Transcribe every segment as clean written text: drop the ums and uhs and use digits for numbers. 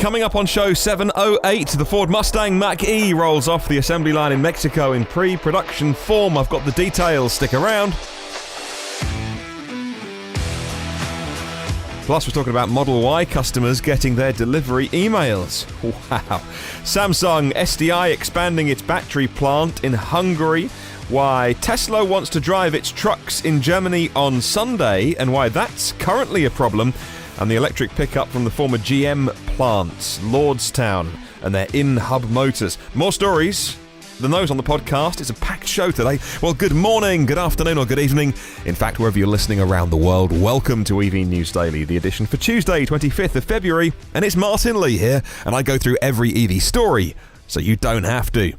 Coming up on show 708, the Ford Mustang Mach-E rolls off the assembly line in Mexico in pre-production form. I've got the details, stick around. Plus, we're talking about Model Y customers getting their delivery emails. Wow. Samsung SDI expanding its battery plant in Hungary. Why Tesla wants to drive its trucks in Germany on Sunday, and why that's currently a problem. And the electric pickup from the former GM plant, Lordstown, and their in-hub motors. More stories than those on the podcast. It's a packed show today. Well, good morning, good afternoon, or good evening. In fact, wherever you're listening around the world, welcome to EV News Daily, the edition for Tuesday, 25th of February. And it's Martyn Lee here, and I go through every EV story, so you don't have to.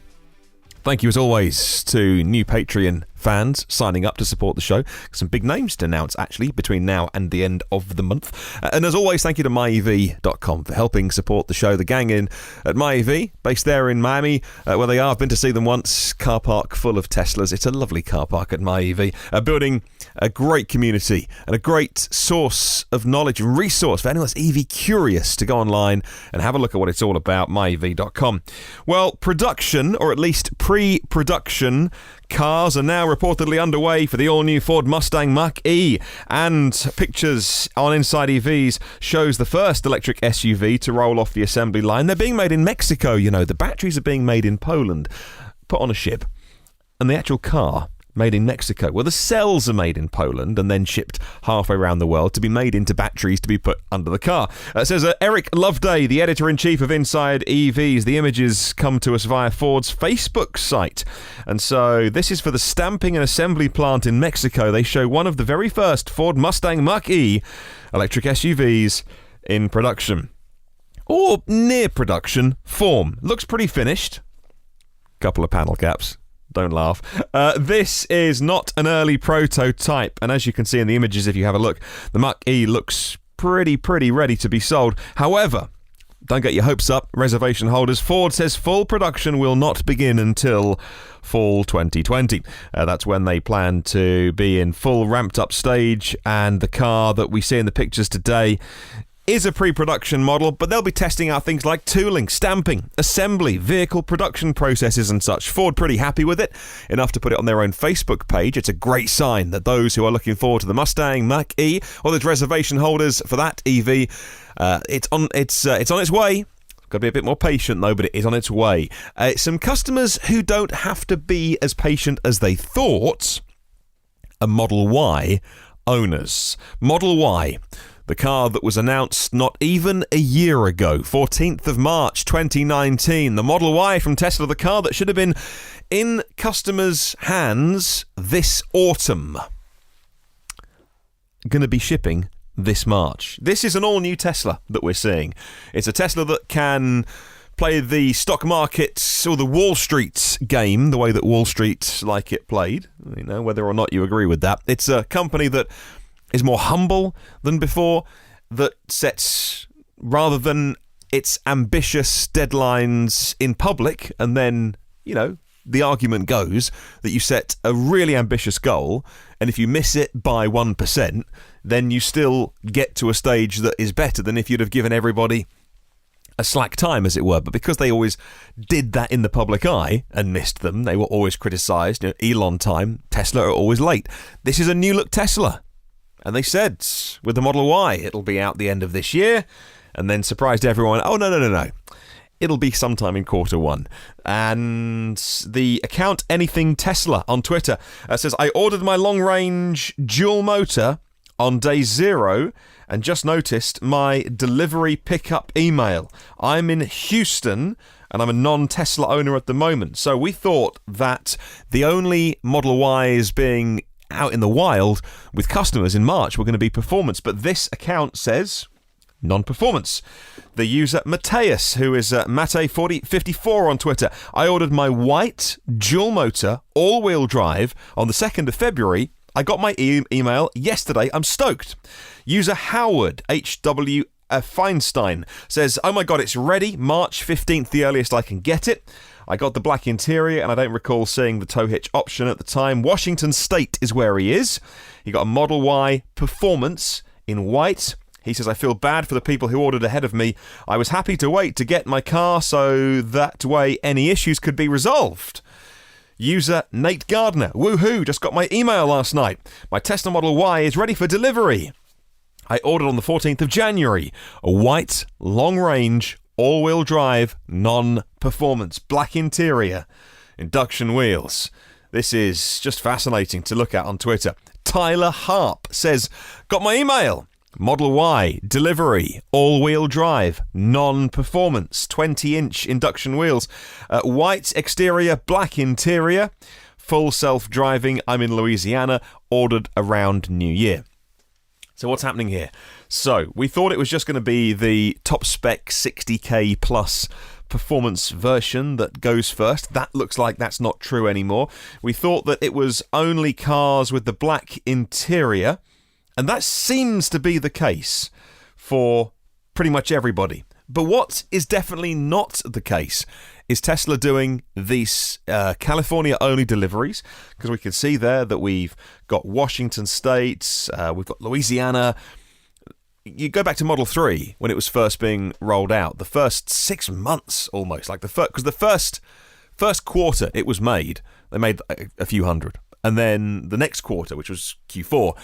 Thank you, as always, to new Patreon fans signing up to support the show. Some big names to announce, actually, between now and the end of the month. And as always, thank you to myev.com for helping support the show. The gang in at myev, based there in Miami, where they are. I've been to see them once. Car park full of Teslas. It's a lovely car park at myev. Building a great community and a great source of knowledge and resource for anyone that's EV curious to go online and have a look at what it's all about, myev.com. Well, production, or at least pre-production, cars are now reportedly underway for the all-new Ford Mustang Mach-E, and pictures on Inside EVs shows the first electric SUV to roll off the assembly line. They're being made in Mexico, you know. The batteries are being made in Poland, put on a ship, and the actual car made in Mexico. Well, the cells are made in Poland and then shipped halfway around the world to be made into batteries to be put under the car. Says Eric Loveday, the editor-in-chief of Inside EVs. The images come to us via Ford's Facebook site. And so this is for the stamping and assembly plant in Mexico. They show one of the very first Ford Mustang Mach-E electric SUVs in production, or near production form. Looks pretty finished. Couple of panel caps. Don't laugh. This is not an early prototype, and as you can see in the images, if you have a look, the Mach-E looks pretty ready to be sold. However, don't get your hopes up, reservation holders. Ford says full production will not begin until fall 2020. That's when they plan to be in full ramped up stage, and the car that we see in the pictures today is a pre-production model, but they'll be testing out things like tooling, stamping, assembly, vehicle production processes and such. Ford pretty happy with it, enough to put it on their own Facebook page. It's a great sign that those who are looking forward to the Mustang Mach-E, or the reservation holders for that EV, it's on its way. Got to be a bit more patient though, but it is on its way. Some customers who don't have to be as patient as they thought are Model Y owners. Model Y, the car that was announced not even a year ago, 14th of March 2019. The Model Y from Tesla, the car that should have been in customers' hands this autumn. Going to be shipping this March. This is an all-new Tesla that we're seeing. It's a Tesla that can play the stock markets or the Wall Street game the way that Wall Street like it played. You know, whether or not you agree with that. It's a company that is more humble than before, that sets, rather than its ambitious deadlines in public, and then, you know, the argument goes that you set a really ambitious goal, and if you miss it by 1%, then you still get to a stage that is better than if you'd have given everybody a slack time, as it were. But because they always did that in the public eye and missed them, they were always criticised. You know, Elon time, Tesla are always late. This is a new look Tesla. And they said, with the Model Y, it'll be out the end of this year, and then surprised everyone, oh, no. It'll be sometime in Q1. And the account AnythingTesla on Twitter says, I ordered my long-range dual motor on day 0 and just noticed my delivery pickup email. I'm in Houston, and I'm a non-Tesla owner at the moment. So we thought that the only Model Ys being out in the wild with customers in March were going to be performance, but this account says non-performance. The user Mateus, who is Mate4054 on Twitter, I ordered my white dual motor all-wheel drive on the 2nd of February. I got my email yesterday. I'm stoked. User Howard HW Feinstein says, oh my god, it's ready. March 15th, the earliest I can get it. I got the black interior, and I don't recall seeing the tow hitch option at the time. Washington State is where he is. He got a Model Y Performance in white. He says, I feel bad for the people who ordered ahead of me. I was happy to wait to get my car so that way any issues could be resolved. User Nate Gardner, woohoo, just got my email last night. My Tesla Model Y is ready for delivery. I ordered on the 14th of January a white, long-range, all-wheel drive, non-performance, black interior, induction wheels. This is just fascinating to look at on Twitter. Tyler Harp says, got my email. Model Y, delivery, all-wheel drive, non-performance, 20-inch induction wheels, white exterior, black interior, full self-driving, I'm in Louisiana, ordered around New Year. So what's happening here? So we thought it was just going to be the top spec 60k plus performance version that goes first. That looks like that's not true anymore. We thought that it was only cars with the black interior, and that seems to be the case for pretty much everybody. But what is definitely not the case is Tesla doing these California-only deliveries, because we can see there that we've got Washington State, we've got Louisiana. You go back to Model 3 when it was first being rolled out, the first 6 months almost, like because the first quarter it was made, they made a few hundred, and then the next quarter, which was Q4,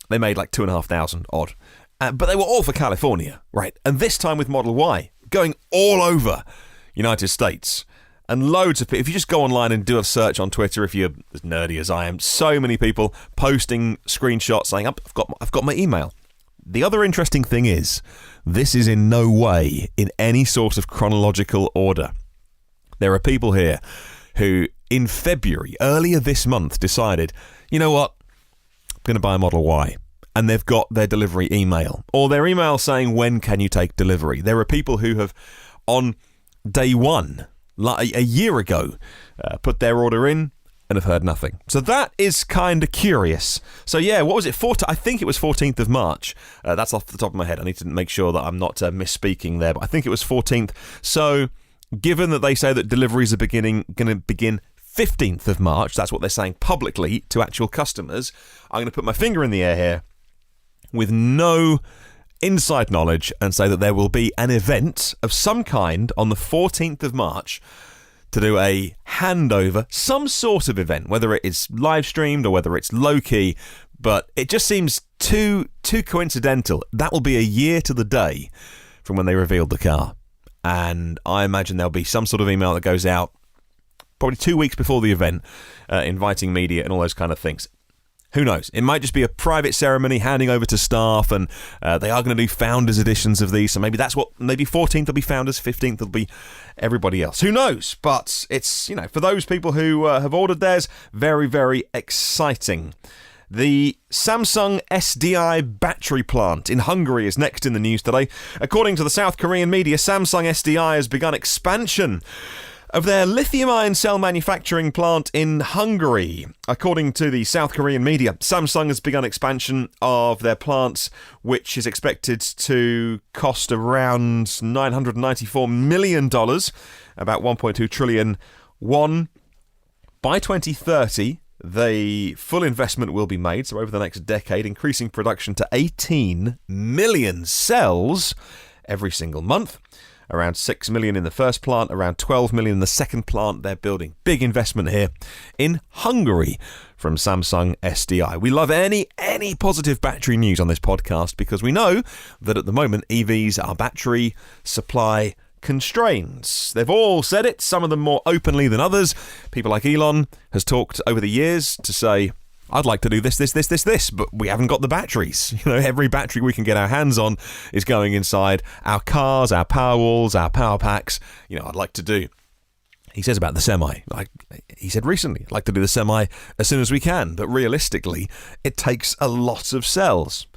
they made like 2,500 odd. But they were all for California, right? And this time with Model Y, going all over United States. And loads of people, if you just go online and do a search on Twitter, if you're as nerdy as I am, so many people posting screenshots saying, I've got my email. The other interesting thing is, this is in no way in any sort of chronological order. There are people here who, in February, earlier this month, decided, you know what, I'm going to buy a Model Y. And they've got their delivery email, or their email saying, when can you take delivery? There are people who have, on day one, like a year ago, put their order in and have heard nothing. So that is kind of curious. So yeah, what was it? I think it was 14th of March. That's off the top of my head. I need to make sure that I'm not misspeaking there, but I think it was 14th. So given that they say that deliveries are going to begin 15th of March, that's what they're saying publicly to actual customers, I'm going to put my finger in the air here with no inside knowledge and say that there will be an event of some kind on the 14th of March to do a handover, some sort of event, whether it is live streamed or whether it's low-key, but it just seems too coincidental. That will be a year to the day from when they revealed the car. And I imagine there'll be some sort of email that goes out probably 2 weeks before the event, inviting media and all those kind of things. Who knows? It might just be a private ceremony handing over to staff, and they are going to do founders editions of these. So maybe that's maybe 14th will be founders, 15th will be everybody else. Who knows? But it's, for those people who have ordered theirs, very, very exciting. The Samsung SDI battery plant in Hungary is next in the news today. According to the South Korean media, Samsung SDI has begun expansion of their lithium-ion cell manufacturing plant in Hungary. According to the South Korean media, Samsung has begun expansion of their plant, which is expected to cost around $994 million, about 1.2 trillion won. By 2030, the full investment will be made, so over the next decade, increasing production to 18 million cells every single month. Around 6 million in the first plant, around 12 million in the second plant. They're building big investment here in Hungary from Samsung SDI. We love any positive battery news on this podcast because we know that at the moment EVs are battery supply constraints. They've all said it, some of them more openly than others. People like Elon has talked over the years to say, I'd like to do this, but we haven't got the batteries. Every battery we can get our hands on is going inside our cars, our Powerwalls, our power packs. I'd like to do. He says about the Semi. He said recently, I'd like to do the Semi as soon as we can, but realistically, it takes a lot of cells.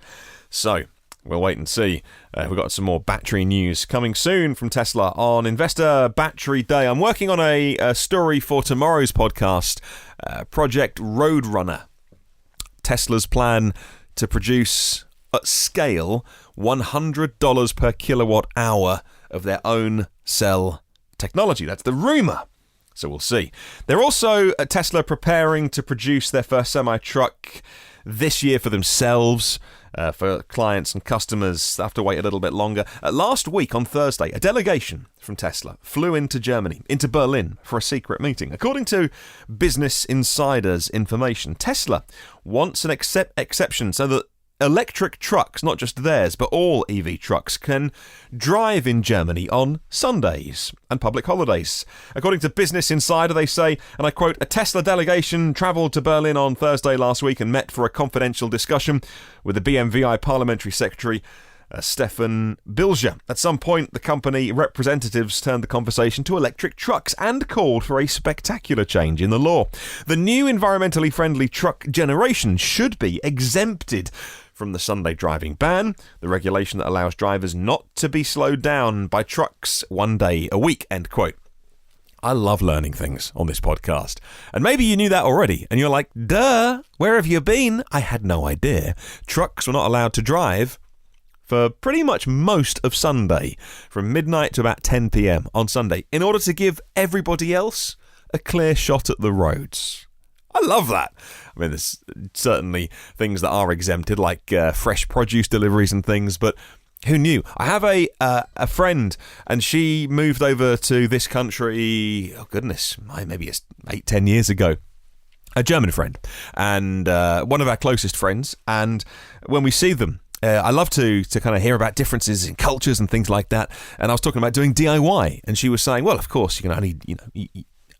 So we'll wait and see. We've got some more battery news coming soon from Tesla on Investor Battery Day. I'm working on a story for tomorrow's podcast, Project Roadrunner. Tesla's plan to produce at scale $100 per kilowatt hour of their own cell technology. That's the rumour. So we'll see. They're also at Tesla preparing to produce their first semi-truck this year for themselves. for clients and customers. They have to wait a little bit longer. Last week on Thursday, a delegation from Tesla flew into Germany, into Berlin, for a secret meeting. According to Business Insider's information, Tesla wants an exception so that electric trucks, not just theirs, but all EV trucks, can drive in Germany on Sundays and public holidays. According to Business Insider, they say, and I quote, a Tesla delegation travelled to Berlin on Thursday last week and met for a confidential discussion with the BMWi Parliamentary Secretary, Stefan Bilger. At some point, the company representatives turned the conversation to electric trucks and called for a spectacular change in the law. The new environmentally friendly truck generation should be exempted from the Sunday driving ban, the regulation that allows drivers not to be slowed down by trucks one day a week, end quote. I love learning things on this podcast. And maybe you knew that already, and you're like, duh, where have you been? I had no idea. Trucks were not allowed to drive for pretty much most of Sunday, from midnight to about 10 p.m. on Sunday, in order to give everybody else a clear shot at the roads. I love that. I mean, there's certainly things that are exempted, like fresh produce deliveries and things, but who knew? I have a friend, and she moved over to this country, oh goodness, maybe it's 8-10 years ago. A German friend, and one of our closest friends, and when we see them, I love to kind of hear about differences in cultures and things like that. And I was talking about doing DIY, and she was saying, well, of course, you can only,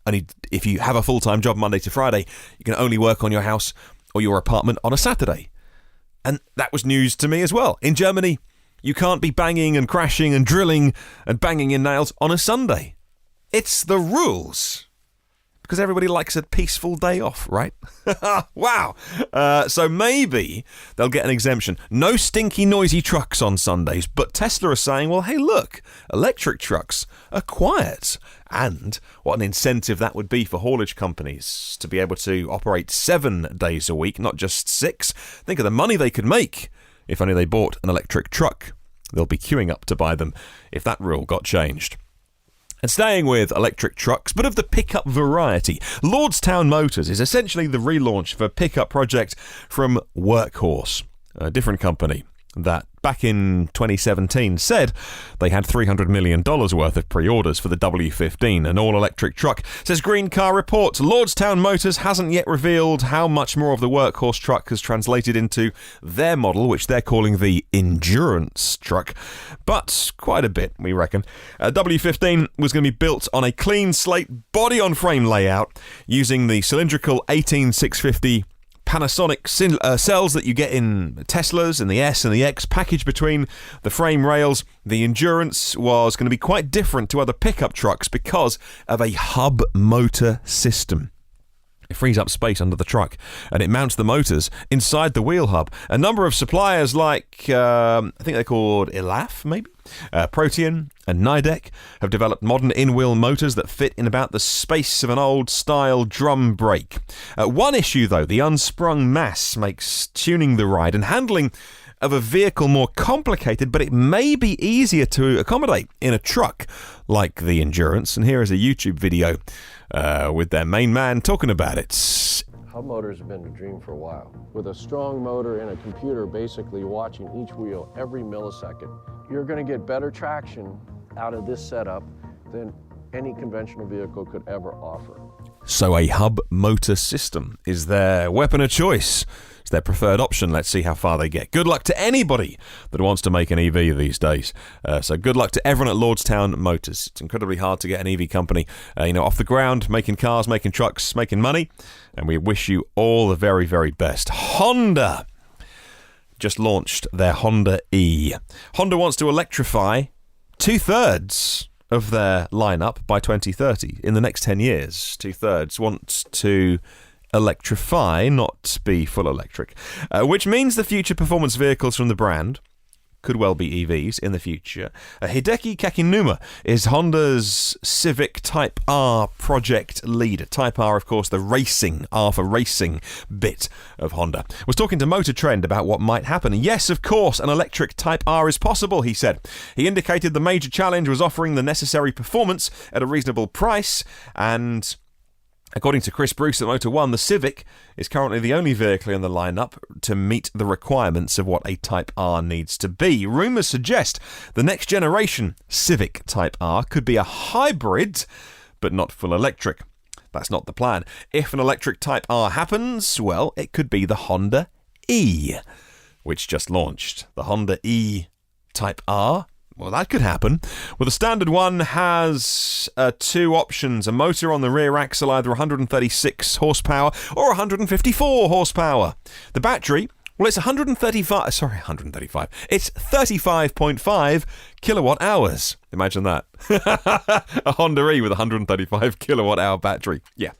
only if you have a full-time job Monday to Friday, you can only work on your house or your apartment on a Saturday. And that was news to me as well. In Germany, you can't be banging and crashing and drilling and banging in nails on a Sunday. It's the rules. Because everybody likes a peaceful day off, right? Wow. So maybe they'll get an exemption. No stinky, noisy trucks on Sundays. But Tesla are saying, well, hey, look, electric trucks are quiet. And what an incentive that would be for haulage companies to be able to operate 7 days a week, not just 6. Think of the money they could make if only they bought an electric truck. They'll be queuing up to buy them if that rule got changed. And staying with electric trucks, but of the pickup variety, Lordstown Motors is essentially the relaunch of a pickup project from Workhorse, a different company that back in 2017 said they had $300 million worth of pre-orders for the W15, an all-electric truck. Says Green Car reports, Lordstown Motors hasn't yet revealed how much more of the Workhorse truck has translated into their model, which they're calling the Endurance truck, but quite a bit, we reckon. W15 was going to be built on a clean slate body-on-frame layout using the cylindrical 18650 Panasonic cells that you get in Teslas and the S and the X packaged between the frame rails. The Endurance was going to be quite different to other pickup trucks because of a hub motor system. It frees up space under the truck, and it mounts the motors inside the wheel hub. A number of suppliers like, I think they're called Elaf, maybe? Protean and Nidec have developed modern in-wheel motors that fit in about the space of an old-style drum brake. One issue, though, the unsprung mass makes tuning the ride and handling of a vehicle more complicated, but it may be easier to accommodate in a truck like the Endurance. And here is a YouTube video with their main man talking about it. Hub motors have been a dream for a while. With a strong motor and a computer basically watching each wheel every millisecond, you're going to get better traction out of this setup than any conventional vehicle could ever offer. So a hub motor system is their weapon of choice. It's their preferred option. Let's see how far they get. Good luck to anybody that wants to make an EV these days. So good luck to everyone at Lordstown Motors. It's incredibly hard to get an EV company off the ground, making cars, making trucks, making money. And we wish you all the very, very best. Honda just launched their Honda E. Honda wants to electrify 2/3 of their lineup by 2030. In the next 10 years, 2/3 want to electrify, not be full electric, which means the future performance vehicles from the brand could well be EVs in the future. Hideki Kakinuma is Honda's Civic Type R project leader. Type R, of course, the racing, R for racing bit of Honda. Was talking to Motor Trend about what might happen. Yes, of course, an electric Type R is possible, he said. He indicated the major challenge was offering the necessary performance at a reasonable price, and According to Chris Bruce at Motor One, the Civic is currently the only vehicle in the lineup to meet the requirements of what a Type R needs to be. Rumours suggest the next generation Civic Type R could be a hybrid, but not full electric. That's not the plan. If an electric Type R happens, well, it could be the Honda E, which just launched. The Honda E Type R. Well, that could happen. Well, the standard one has two options. A motor on the rear axle, either 136 horsepower or 154 horsepower. The battery, well, it's 135. It's 35.5 kilowatt hours. Imagine that. A Honda E with a 135 kilowatt hour battery. Yeah,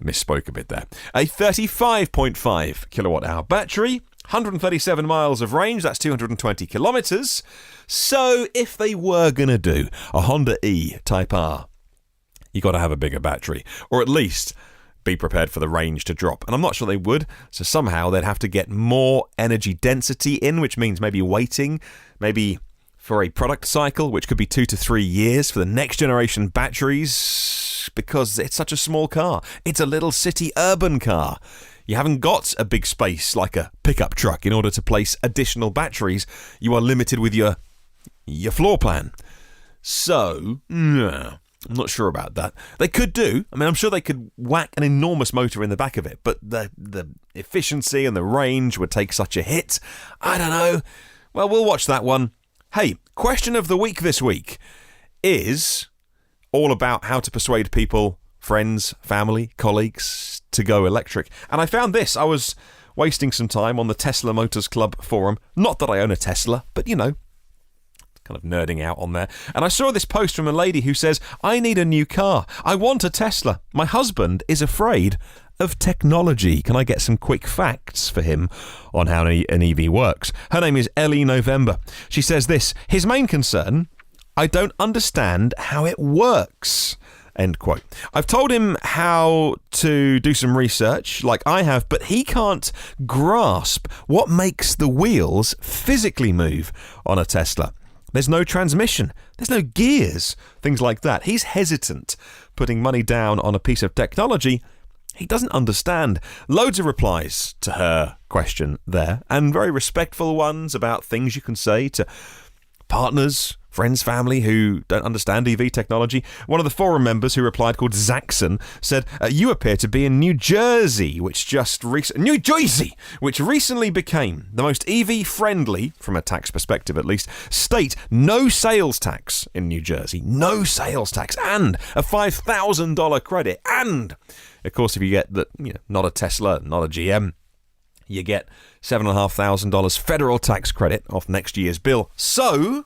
misspoke a bit there. A 35.5 kilowatt hour battery, 137 miles of range, that's 220 kilometres. So if they were going to do a Honda E Type R, you got to have a bigger battery, or at least be prepared for the range to drop. And I'm not sure they would, so somehow they'd have to get more energy density in, which means maybe waiting, maybe for a product cycle, which could be 2 to 3 years for the next generation batteries, because it's such a small car. It's a little city urban car. You haven't got a big space like a pickup truck in order to place additional batteries. You are limited with your floor plan. So, no, I'm not sure about that. They could do. I mean, I'm sure they could whack an enormous motor in the back of it, but the efficiency and the range would take such a hit. I don't know. Well, we'll watch that one. Hey, question of the week this week is all about how to persuade people, friends, family, colleagues to go electric. And I found this. I was wasting some time on the Tesla Motors Club forum. Not that I own a Tesla, but you know, kind of nerding out on there. And I saw this post from a lady who says, I need a new car. I want a Tesla. My husband is afraid of technology. Can I get some quick facts for him on how an EV works? Her name is Ellie November. She says this: his main concern, I don't understand how it works. End quote. I've told him how to do some research, like I have, but he can't grasp what makes the wheels physically move on a Tesla. There's no transmission. There's no gears. Things like that. He's hesitant putting money down on a piece of technology he doesn't understand. Loads of replies to her question there, and very respectful ones about things you can say to partners, friends, family who don't understand EV technology. One of the forum members who replied, called Zaxon, said, you appear to be in New Jersey, which recently became the most EV-friendly, from a tax perspective at least, state. No sales tax in New Jersey. No sales tax. And a $5,000 credit. And, of course, if you get not a Tesla, not a GM, you get $7,500 federal tax credit off next year's bill. So,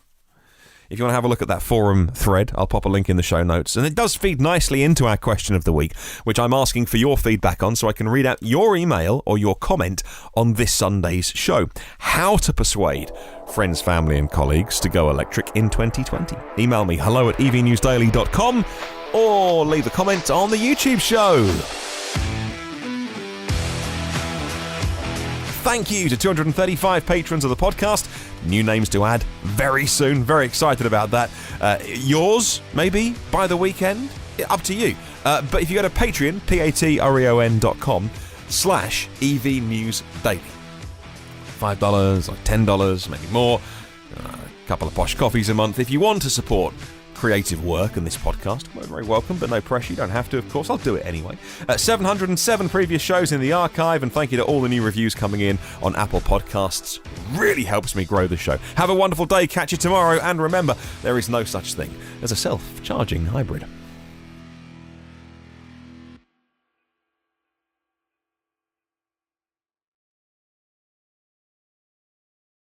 if you want to have a look at that forum thread, I'll pop a link in the show notes. And it does feed nicely into our question of the week, which I'm asking for your feedback on, so I can read out your email or your comment on this Sunday's show. How to persuade friends, family and colleagues to go electric in 2020. Email me hello@evnewsdaily.com or leave a comment on the YouTube show. Thank you to 235 patrons of the podcast. New names to add very soon. Very excited about that. Yours, maybe, by the weekend. Up to you. But if you go to Patreon, patreon.com/EVNewsDaily. $5, or $10, maybe more. A couple of posh coffees a month. If you want to support creative work and this podcast, we're very welcome, but no pressure. You don't have to, of course. I'll do it anyway. 707 previous shows in the archive, and thank you to all the new reviews coming in on Apple Podcasts. Really helps me grow the show. Have a wonderful day. Catch you tomorrow, and remember, there is no such thing as a self-charging hybrid.